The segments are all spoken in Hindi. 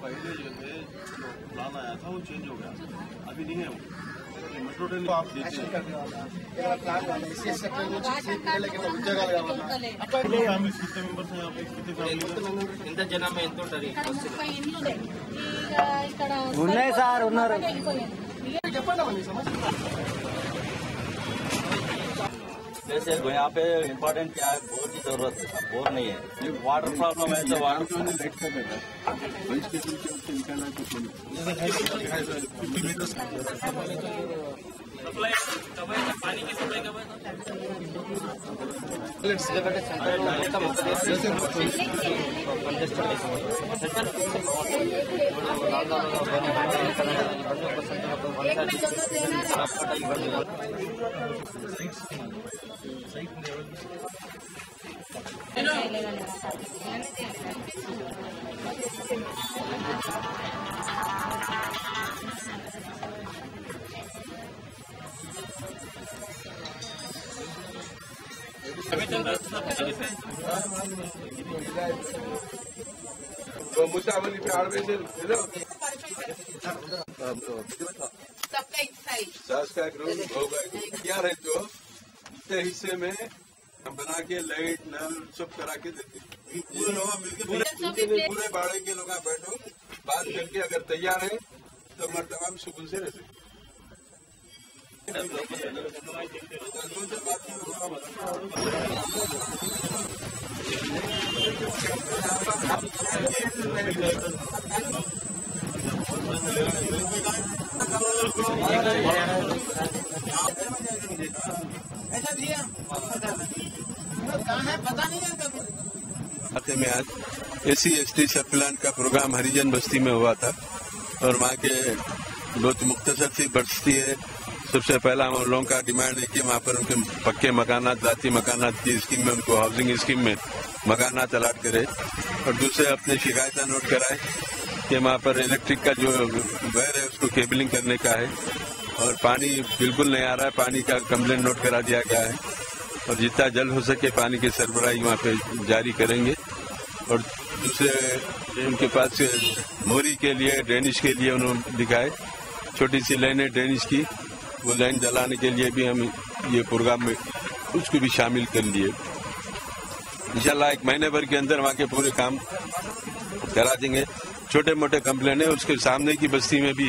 पहले जो है प्लान आया था वो चेंज हो गया, अभी नहीं है वो मेट्रो ट्रेन आप देखिए ఫ్యామిలీస్ कितने मेंबर्स हैं यहाँ पे, कितने फ्यामिली ఎంత జనాభా ఎంత ఉంటది? ఉన్నాయి సార్, ఉన్నారు. जैसे यहाँ पे इम्पोर्टेंट क्या है, बोर की जरूरत है, बोर नहीं है, वाटर प्रॉब्लम है तो वाटर लेट कर देता है पानी की सप्लाई कब तो मुसावली पे आड़वे से सास का ग्रुप होगा क्या है, जो इतने हिस्से में हम बना के लाइट नल सब करा के देते, पूरे बाड़े के लोग बैठो, बात करके अगर तैयार है तो मर्तबा में सुकून से रहते। खाते में आज SC/ST सब प्लान का प्रोग्राम हरिजन बस्ती में हुआ था और वहाँ के बहुत मुख्तसर सी बस्ती है। सबसे पहला हम लोगों का डिमांड है कि वहाँ पर उनके पक्के मकानात, जाती मकानात की स्कीम में उनको हाउसिंग स्कीम में मकानात अलाट करे, और दूसरे अपने शिकायतें नोट कराए कि वहाँ पर इलेक्ट्रिक का जो वायर है उसको केबलिंग करने का है, और पानी बिल्कुल नहीं आ रहा है, पानी का कंप्लेंट नोट करा दिया गया है, और जितना जल्द हो सके पानी की सरबराही वहाँ पे जारी करेंगे। और दूसरे उनके पास मोरी के लिए, ड्रेनेज के लिए उन्होंने दिखाए छोटी सी लाइन है ड्रेनेज की, वो लाइन जलाने के लिए भी हम ये प्रोग्राम में उसको भी शामिल कर लिए। इंशाल्लाह 1 महीने भर के अंदर वहाँ के पूरे काम करा देंगे। छोटे मोटे कंप्लेन है उसके सामने की बस्ती में भी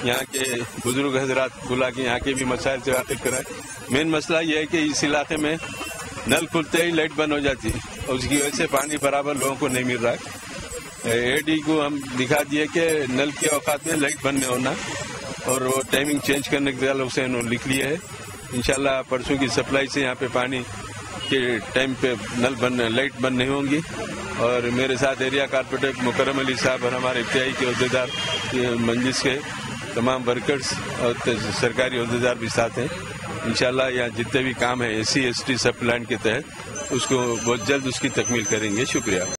यहाँ के बुजुर्ग हजरात बुला के यहाँ के भी मसाइल से वाकिफ कराए। मेन मसला ये है कि इस इलाके में नल खुलते ही लाइट बंद हो जाती है और उसकी वजह से पानी बराबर लोगों को नहीं मिल रहा है। AD को हम दिखा दिए कि नल के औकात में लाइट बंद नहीं होना, और वो टाइमिंग चेंज करने के लिए उसे लिख लिया है। इंशाल्लाह परसों की सप्लाई से यहाँ पे पानी के टाइम पे लाइट बंद नहीं होंगी। और मेरे साथ एरिया कारपोरेटर मुकर्रम अली साहब और हमारे इब्तिदाई के अहदेदार, मंजिस के तमाम वर्कर्स और सरकारी अहदेदार भी साथ हैं। इंशाल्लाह यहाँ जितने भी काम है SC/ST सब प्लान के तहत उसको बहुत जल्द उसकी तकमील करेंगे। शुक्रिया।